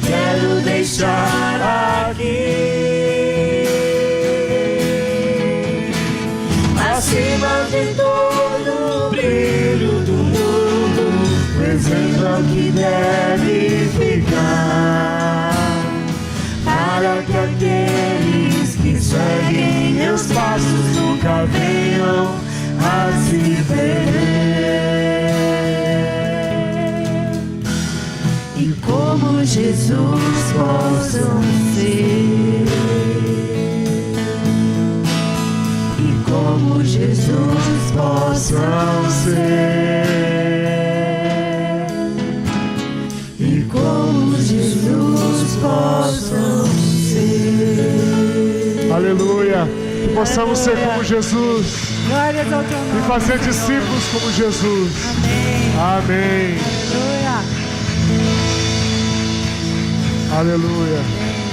B: quero deixar aqui. Acima de todo o brilho do mundo, o exemplo é o que deve ficar, para que aqueles que seguem meus passos nunca venham a se perder. E como Jesus possam ser, como Jesus possam ser, e como Jesus possam ser. Aleluia! Que possamos ser como Jesus.
C: Glórias ao teu nome.
B: E fazer discípulos como Jesus.
C: Amém.
B: Amém.
C: Aleluia.
B: Aleluia.
C: Amém.